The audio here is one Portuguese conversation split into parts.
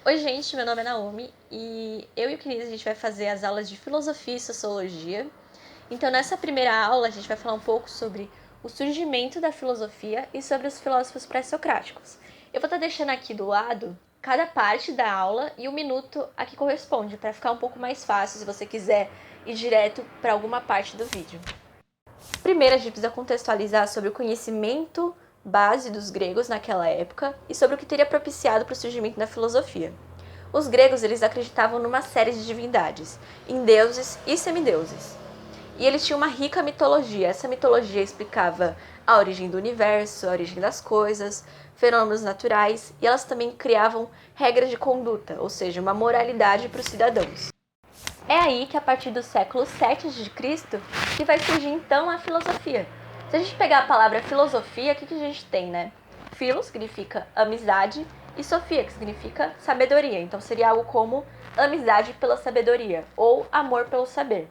Oi, gente, meu nome é Naomi e eu e o Cris a gente vai fazer as aulas de filosofia e sociologia. Então, nessa primeira aula, a gente vai falar um pouco sobre o surgimento da filosofia e sobre os filósofos pré-socráticos. Eu vou estar deixando aqui do lado cada parte da aula e o minuto a que corresponde, para ficar um pouco mais fácil se você quiser ir direto para alguma parte do vídeo. Primeiro, a gente precisa contextualizar sobre o conhecimento base dos gregos naquela época e sobre o que teria propiciado para o surgimento da filosofia. Os gregos eles acreditavam numa série de divindades, em deuses e semideuses. E eles tinham uma rica mitologia. Essa mitologia explicava a origem do universo, a origem das coisas, fenômenos naturais, e elas também criavam regras de conduta, ou seja, uma moralidade para os cidadãos. É aí que a partir do século 7 a.C. que vai surgir então a filosofia. Se a gente pegar a palavra filosofia, o que a gente tem, né? Philo significa amizade e sofia, que significa sabedoria. Então seria algo como amizade pela sabedoria ou amor pelo saber.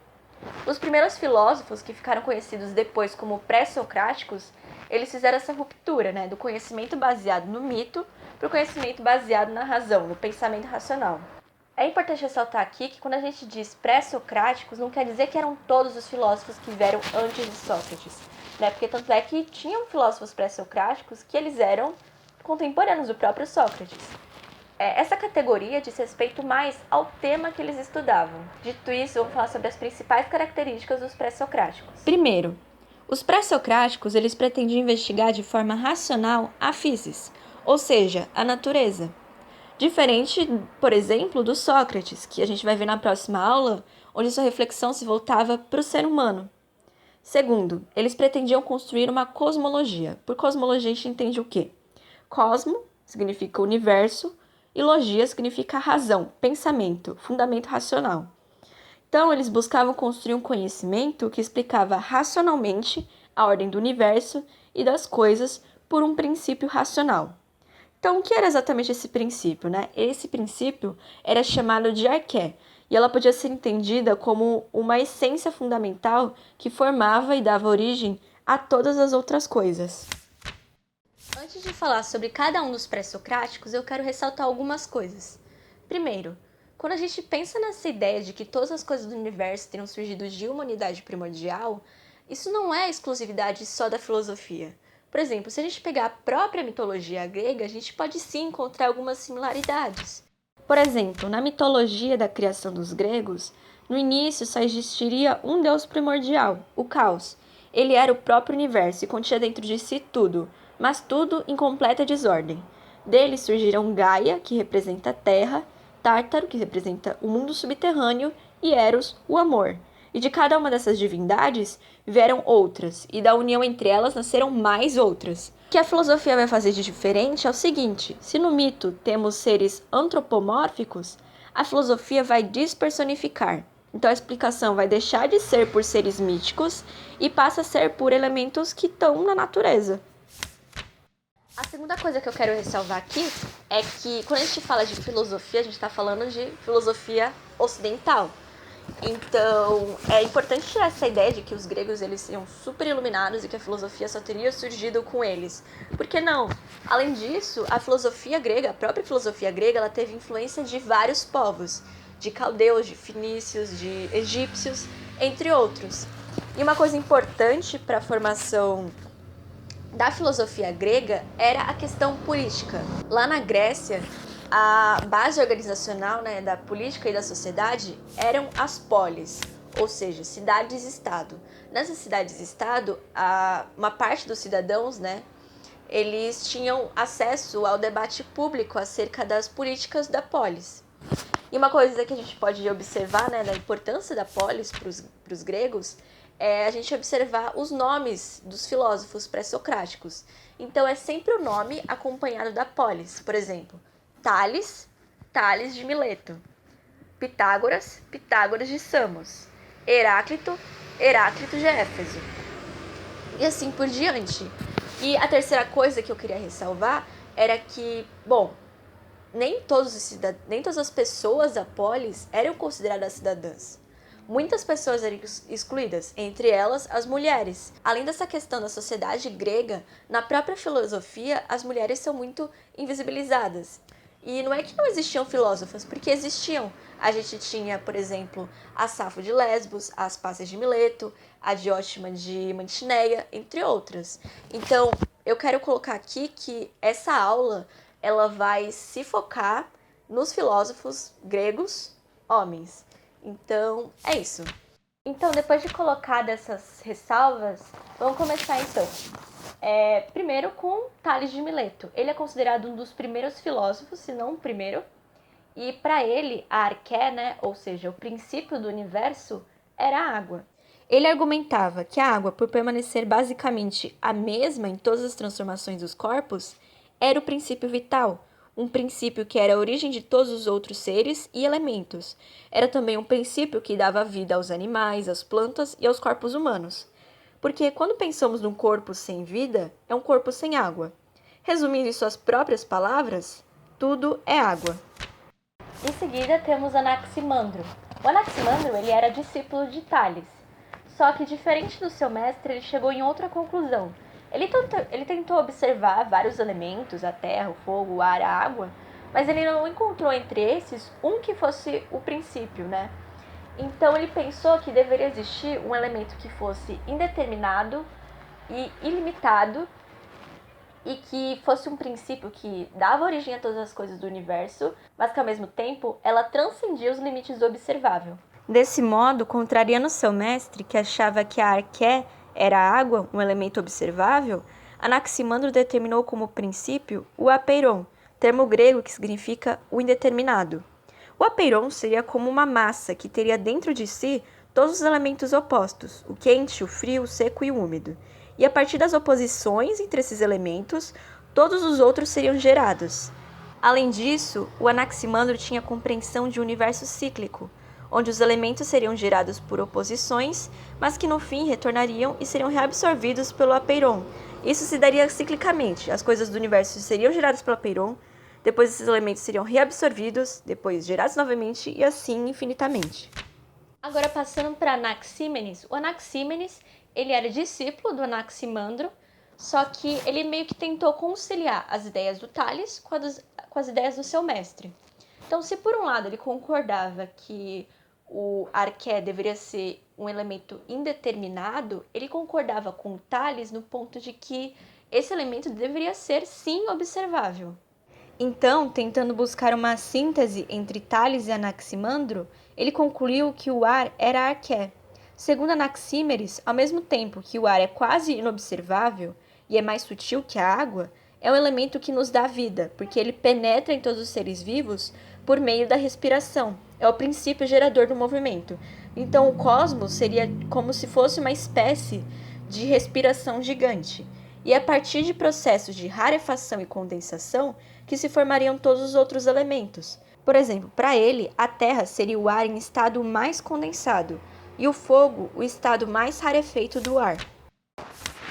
Os primeiros filósofos, que ficaram conhecidos depois como pré-socráticos, eles fizeram essa ruptura, né, do conhecimento baseado no mito para o conhecimento baseado na razão, no pensamento racional. É importante ressaltar aqui que quando a gente diz pré-socráticos, não quer dizer que eram todos os filósofos que vieram antes de Sócrates, né? Porque tanto é que tinham filósofos pré-socráticos que eles eram contemporâneos do próprio Sócrates. Essa categoria diz respeito mais ao tema que eles estudavam. Dito isso, vamos falar sobre as principais características dos pré-socráticos. Primeiro, os pré-socráticos eles pretendiam investigar de forma racional a physis, ou seja, a natureza. Diferente, por exemplo, do Sócrates, que a gente vai ver na próxima aula, onde sua reflexão se voltava para o ser humano. Segundo, eles pretendiam construir uma cosmologia. Por cosmologia a gente entende o quê? Cosmo significa universo e logia significa razão, pensamento, fundamento racional. Então, eles buscavam construir um conhecimento que explicava racionalmente a ordem do universo e das coisas por um princípio racional. Então, o que era exatamente esse princípio, né? Esse princípio era chamado de arqué, e ela podia ser entendida como uma essência fundamental que formava e dava origem a todas as outras coisas. Antes de falar sobre cada um dos pré-socráticos, eu quero ressaltar algumas coisas. Primeiro, quando a gente pensa nessa ideia de que todas as coisas do universo teriam surgido de uma unidade primordial, isso não é exclusividade só da filosofia. Por exemplo, se a gente pegar a própria mitologia grega, a gente pode sim encontrar algumas similaridades. Por exemplo, na mitologia da criação dos gregos, no início só existiria um deus primordial, o caos. Ele era o próprio universo e continha dentro de si tudo, mas tudo em completa desordem. Dele surgiram Gaia, que representa a terra, Tártaro, que representa o mundo subterrâneo, e Eros, o amor. E de cada uma dessas divindades vieram outras, e da união entre elas nasceram mais outras. O que a filosofia vai fazer de diferente é o seguinte: se no mito temos seres antropomórficos, a filosofia vai despersonificar. Então a explicação vai deixar de ser por seres míticos e passa a ser por elementos que estão na natureza. A segunda coisa que eu quero ressalvar aqui é que quando a gente fala de filosofia, a gente está falando de filosofia ocidental. Então, é importante tirar essa ideia de que os gregos eles seriam super iluminados e que a filosofia só teria surgido com eles. Por que não? Além disso, a filosofia grega, a própria filosofia grega, ela teve influência de vários povos, de caldeus, de fenícios, de egípcios, entre outros. E uma coisa importante para a formação da filosofia grega era a questão política. Lá na Grécia, a base organizacional, né, da política e da sociedade eram as polis, ou seja, cidades-estado. Nessas cidades-estado, uma parte dos cidadãos, né, eles tinham acesso ao debate público acerca das políticas da polis. E uma coisa que a gente pode observar, né, da importância da polis para os gregos é a gente observar os nomes dos filósofos pré-socráticos. Então é sempre o nome acompanhado da polis. Por exemplo, Tales, Tales de Mileto. Pitágoras, Pitágoras de Samos. Heráclito, Heráclito de Éfeso. E assim por diante. E a terceira coisa que eu queria ressalvar era que, bom, nem todas as pessoas da polis eram consideradas cidadãs. Muitas pessoas eram excluídas, entre elas as mulheres. Além dessa questão da sociedade grega, na própria filosofia, as mulheres são muito invisibilizadas. E não é que não existiam filósofos, porque existiam. A gente tinha, por exemplo, a Safo de Lesbos, a Aspásia de Mileto, a Diótima de Mantineia, entre outras. Então, eu quero colocar aqui que essa aula ela vai se focar nos filósofos gregos homens. Então, é isso. Então, depois de colocar dessas ressalvas, vamos começar então. Primeiro com Tales de Mileto. Ele é considerado um dos primeiros filósofos, se não o primeiro. E para ele, a arqué, né, ou seja, o princípio do universo, era a água. Ele argumentava que a água, por permanecer basicamente a mesma em todas as transformações dos corpos, era o princípio vital, um princípio que era a origem de todos os outros seres e elementos. Era também um princípio que dava vida aos animais, às plantas e aos corpos humanos. Porque quando pensamos num corpo sem vida, é um corpo sem água. Resumindo em suas próprias palavras, tudo é água. Em seguida temos Anaximandro. O Anaximandro ele era discípulo de Tales. Só que, diferente do seu mestre, ele chegou em outra conclusão. Ele tentou observar vários elementos, a terra, o fogo, o ar, a água, mas ele não encontrou entre esses um que fosse o princípio, né? Então ele pensou que deveria existir um elemento que fosse indeterminado e ilimitado e que fosse um princípio que dava origem a todas as coisas do universo, mas que ao mesmo tempo ela transcendia os limites do observável. Desse modo, contrariando seu mestre, que achava que a arqué era a água, um elemento observável, Anaximandro determinou como princípio o apeiron, termo grego que significa o indeterminado. O apeiron seria como uma massa que teria dentro de si todos os elementos opostos, o quente, o frio, o seco e o úmido. E a partir das oposições entre esses elementos, todos os outros seriam gerados. Além disso, o Anaximandro tinha compreensão de um universo cíclico, onde os elementos seriam gerados por oposições, mas que no fim retornariam e seriam reabsorvidos pelo apeiron. Isso se daria ciclicamente. As coisas do universo seriam geradas pelo apeiron, depois esses elementos seriam reabsorvidos, depois gerados novamente e assim infinitamente. Agora passando para Anaxímenes. O Anaxímenes ele era discípulo do Anaximandro, só que ele meio que tentou conciliar as ideias do Tales com as ideias do seu mestre. Então, se por um lado ele concordava que o arqué deveria ser um elemento indeterminado, ele concordava com o Tales no ponto de que esse elemento deveria ser sim observável. Então, tentando buscar uma síntese entre Tales e Anaximandro, ele concluiu que o ar era a arqué. Segundo Anaxímenes, ao mesmo tempo que o ar é quase inobservável e é mais sutil que a água, é um elemento que nos dá vida, porque ele penetra em todos os seres vivos por meio da respiração. É o princípio gerador do movimento. Então, o cosmos seria como se fosse uma espécie de respiração gigante. E é a partir de processos de rarefação e condensação que se formariam todos os outros elementos. Por exemplo, para ele, a Terra seria o ar em estado mais condensado e o fogo o estado mais rarefeito do ar.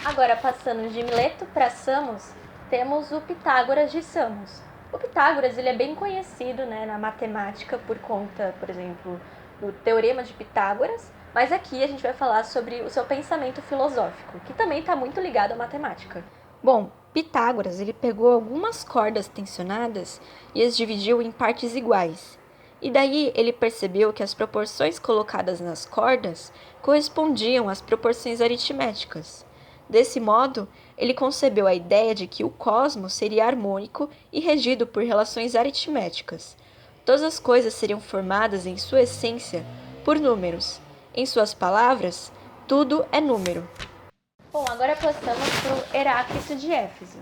Agora, passando de Mileto para Samos, temos o Pitágoras de Samos. O Pitágoras ele é bem conhecido, né, na matemática por conta, por exemplo, do Teorema de Pitágoras, mas aqui a gente vai falar sobre o seu pensamento filosófico, que também está muito ligado à matemática. Bom, Pitágoras ele pegou algumas cordas tensionadas e as dividiu em partes iguais. E daí ele percebeu que as proporções colocadas nas cordas correspondiam às proporções aritméticas. Desse modo, ele concebeu a ideia de que o cosmos seria harmônico e regido por relações aritméticas. Todas as coisas seriam formadas em sua essência por números. Em suas palavras, tudo é número. Bom, agora passamos para o Heráclito de Éfeso.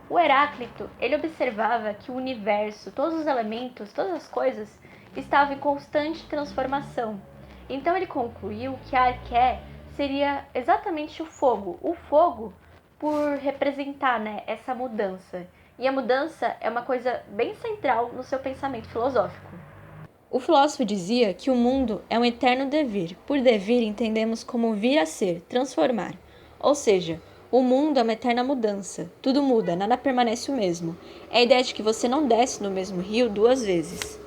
O Heráclito, ele observava que o universo, todos os elementos, todas as coisas, estavam em constante transformação. Então ele concluiu que a arqué seria exatamente o fogo por representar, né, essa mudança. E a mudança é uma coisa bem central no seu pensamento filosófico. O filósofo dizia que o mundo é um eterno devir. Por devir entendemos como vir a ser, transformar. Ou seja, o mundo é uma eterna mudança. Tudo muda, nada permanece o mesmo. É a ideia de que você não desce no mesmo rio duas vezes.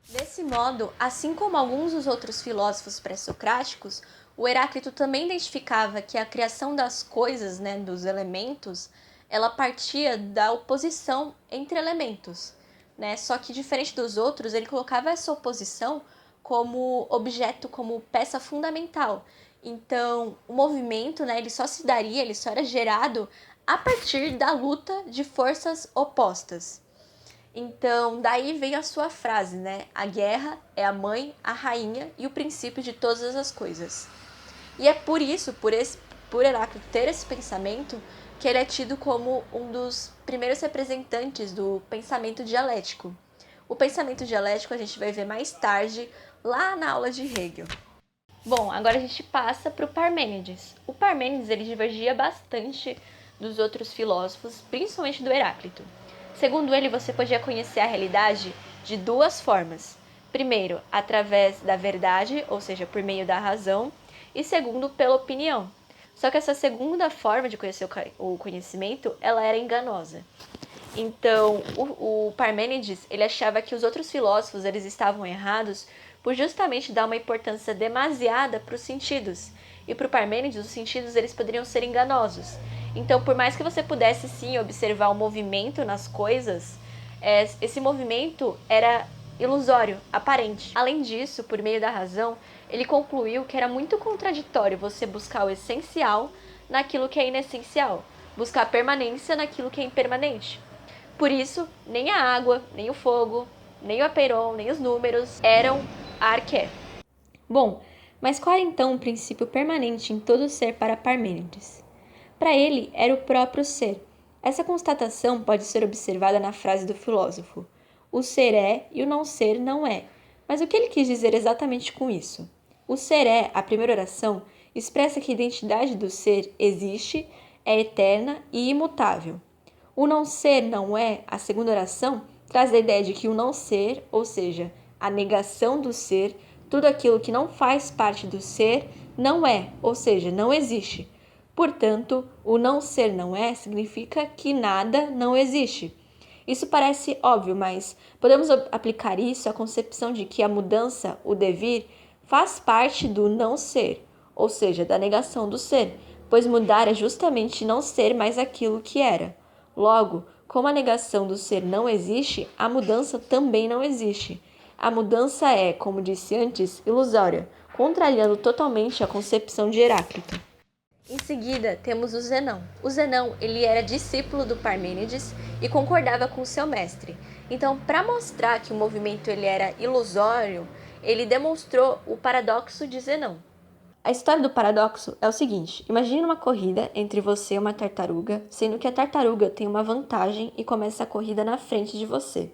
Desse modo, assim como alguns dos outros filósofos pré-socráticos, o Heráclito também identificava que a criação das coisas, dos elementos, ela partia da oposição entre elementos. né? Só que diferente dos outros, ele colocava essa oposição como objeto, como peça fundamental. Então, o movimento, né, ele só se daria, ele só era gerado a partir da luta de forças opostas. Então, daí vem a sua frase, né? A guerra é a mãe, a rainha e o princípio de todas as coisas. E é por isso, por Heráclito ter esse pensamento, que ele é tido como um dos primeiros representantes do pensamento dialético. O pensamento dialético a gente vai ver mais tarde, lá na aula de Hegel. Bom, agora a gente passa para o Parmênides. O Parmênides ele divergia bastante dos outros filósofos, principalmente do Heráclito. Segundo ele, você podia conhecer a realidade de duas formas. Primeiro, através da verdade, ou seja, por meio da razão, e segundo, pela opinião. Só que essa segunda forma de conhecer o conhecimento, ela era enganosa. Então, o Parmênides, ele achava que os outros filósofos eles estavam errados por justamente dar uma importância demasiada para os sentidos. E para o Parmênides, os sentidos eles poderiam ser enganosos. Então, por mais que você pudesse sim observar o movimento nas coisas, esse movimento era ilusório, aparente. Além disso, por meio da razão, ele concluiu que era muito contraditório você buscar o essencial naquilo que é inessencial, buscar a permanência naquilo que é impermanente. Por isso, nem a água, nem o fogo, nem o apeiron, nem os números eram a arqué. Bom, mas qual era então o princípio permanente em todo ser para Parmênides? Para ele, era o próprio ser. Essa constatação pode ser observada na frase do filósofo: o ser é e o não ser não é. Mas o que ele quis dizer exatamente com isso? O ser é, a primeira oração, expressa que a identidade do ser existe, é eterna e imutável. O não ser não é, a segunda oração, traz a ideia de que o não ser, ou seja, a negação do ser, tudo aquilo que não faz parte do ser, não é, ou seja, não existe. Portanto, o não ser não é significa que nada não existe. Isso parece óbvio, mas podemos aplicar isso à concepção de que a mudança, o devir, faz parte do não ser, ou seja, da negação do ser, pois mudar é justamente não ser mais aquilo que era. Logo, como a negação do ser não existe, a mudança também não existe. A mudança é, como disse antes, ilusória, contrariando totalmente a concepção de Heráclito. Em seguida, temos o Zenão. O Zenão, ele era discípulo do Parmênides e concordava com seu mestre. Então, para mostrar que o movimento ele era ilusório, ele demonstrou o paradoxo de Zenão. A história do paradoxo é o seguinte: imagine uma corrida entre você e uma tartaruga, sendo que a tartaruga tem uma vantagem e começa a corrida na frente de você.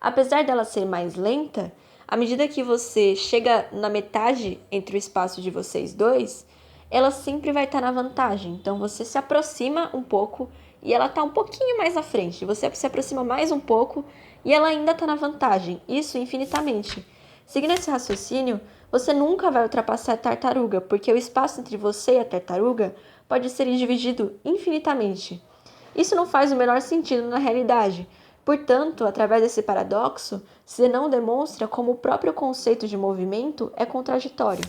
Apesar dela ser mais lenta, à medida que você chega na metade entre o espaço de vocês dois, ela sempre vai estar na vantagem. Então você se aproxima um pouco e ela está um pouquinho mais à frente. Você se aproxima mais um pouco e ela ainda está na vantagem. Isso infinitamente. Seguindo esse raciocínio, você nunca vai ultrapassar a tartaruga, porque o espaço entre você e a tartaruga pode ser dividido infinitamente. Isso não faz o menor sentido na realidade. Portanto, através desse paradoxo, Zenão demonstra como o próprio conceito de movimento é contraditório.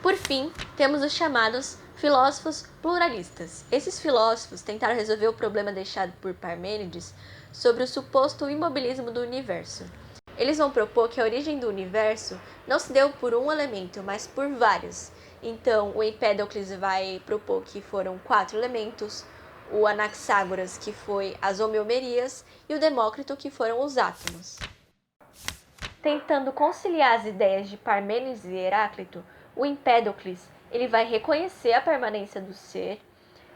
Por fim, temos os chamados filósofos pluralistas. Esses filósofos tentaram resolver o problema deixado por Parmênides sobre o suposto imobilismo do universo. Eles vão propor que a origem do universo não se deu por um elemento, mas por vários. Então, o Empédocles vai propor que foram 4 elementos, o Anaxágoras, que foi as homeomerias, e o Demócrito, que foram os átomos. Tentando conciliar as ideias de Parmênides e Heráclito, o Empédocles ele vai reconhecer a permanência do ser,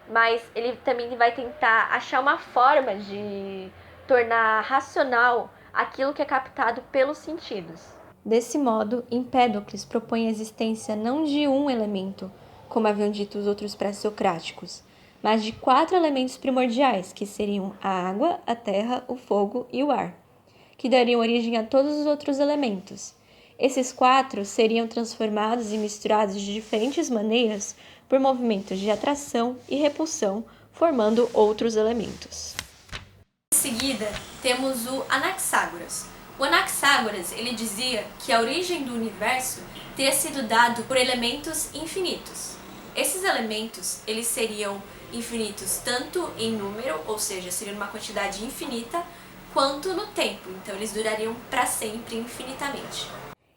mas ele também vai tentar achar uma forma de tornar racional aquilo que é captado pelos sentidos. Desse modo, Empédocles propõe a existência não de um elemento, como haviam dito os outros pré-socráticos, mas de 4 elementos primordiais, que seriam a água, a terra, o fogo e o ar, que dariam origem a todos os outros elementos. Esses 4 seriam transformados e misturados de diferentes maneiras por movimentos de atração e repulsão, formando outros elementos. Em seguida, temos o Anaxágoras. O Anaxágoras ele dizia que a origem do universo teria sido dado por elementos infinitos. Esses elementos eles seriam infinitos tanto em número, ou seja, seriam uma quantidade infinita, quanto no tempo, então eles durariam para sempre, infinitamente.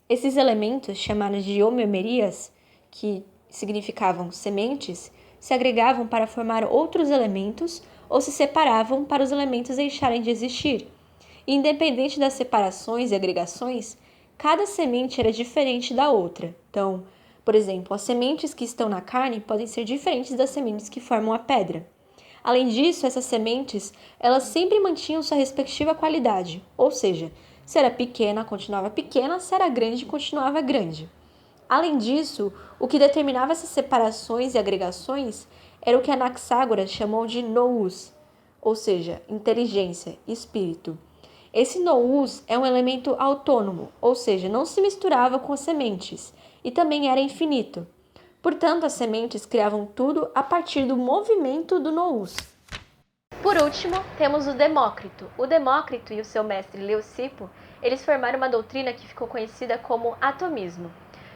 Esses elementos, chamados de homeomerias, que significavam sementes, se agregavam para formar outros elementos ou se separavam para os elementos deixarem de existir. E, independente das separações e agregações, cada semente era diferente da outra. Então, por exemplo, as sementes que estão na carne podem ser diferentes das sementes que formam a pedra. Além disso, essas sementes, elas sempre mantinham sua respectiva qualidade, ou seja, se era pequena, continuava pequena, se era grande, continuava grande. Além disso, o que determinava essas separações e agregações era o que Anaxágoras chamou de nous, ou seja, inteligência, espírito. Esse nous é um elemento autônomo, ou seja, não se misturava com as sementes, e também era infinito. Portanto, as sementes criavam tudo a partir do movimento do nous. Por último, temos o Demócrito. O Demócrito e o seu mestre Leucipo, eles formaram uma doutrina que ficou conhecida como atomismo.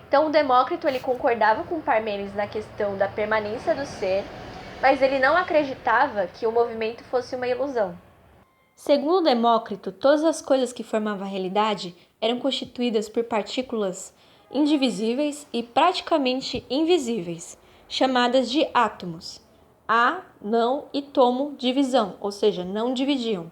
Então, o Demócrito ele concordava com Parmênides na questão da permanência do ser, mas ele não acreditava que o movimento fosse uma ilusão. Segundo Demócrito, todas as coisas que formavam a realidade eram constituídas por partículas indivisíveis e praticamente invisíveis, chamadas de átomos. A, não e tomo, divisão, ou seja, não dividiam.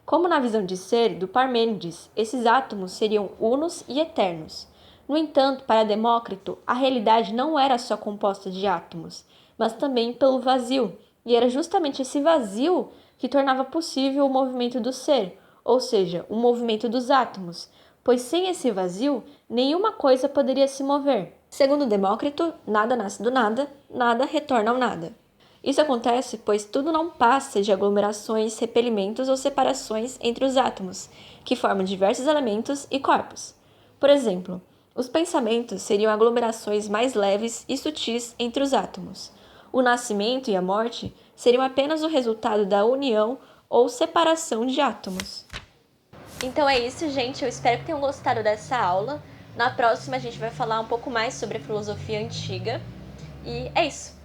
Como na visão de ser do Parmênides, esses átomos seriam unos e eternos. No entanto, para Demócrito, a realidade não era só composta de átomos, mas também pelo vazio, e era justamente esse vazio que tornava possível o movimento do ser, ou seja, o movimento dos átomos, pois sem esse vazio, nenhuma coisa poderia se mover. Segundo Demócrito, nada nasce do nada, nada retorna ao nada. Isso acontece pois tudo não passa de aglomerações, repelimentos ou separações entre os átomos, que formam diversos elementos e corpos. Por exemplo, os pensamentos seriam aglomerações mais leves e sutis entre os átomos. O nascimento e a morte seriam apenas o resultado da união ou separação de átomos. Então é isso, gente. Eu espero que tenham gostado dessa aula. Na próxima, a gente vai falar um pouco mais sobre a filosofia antiga. E é isso.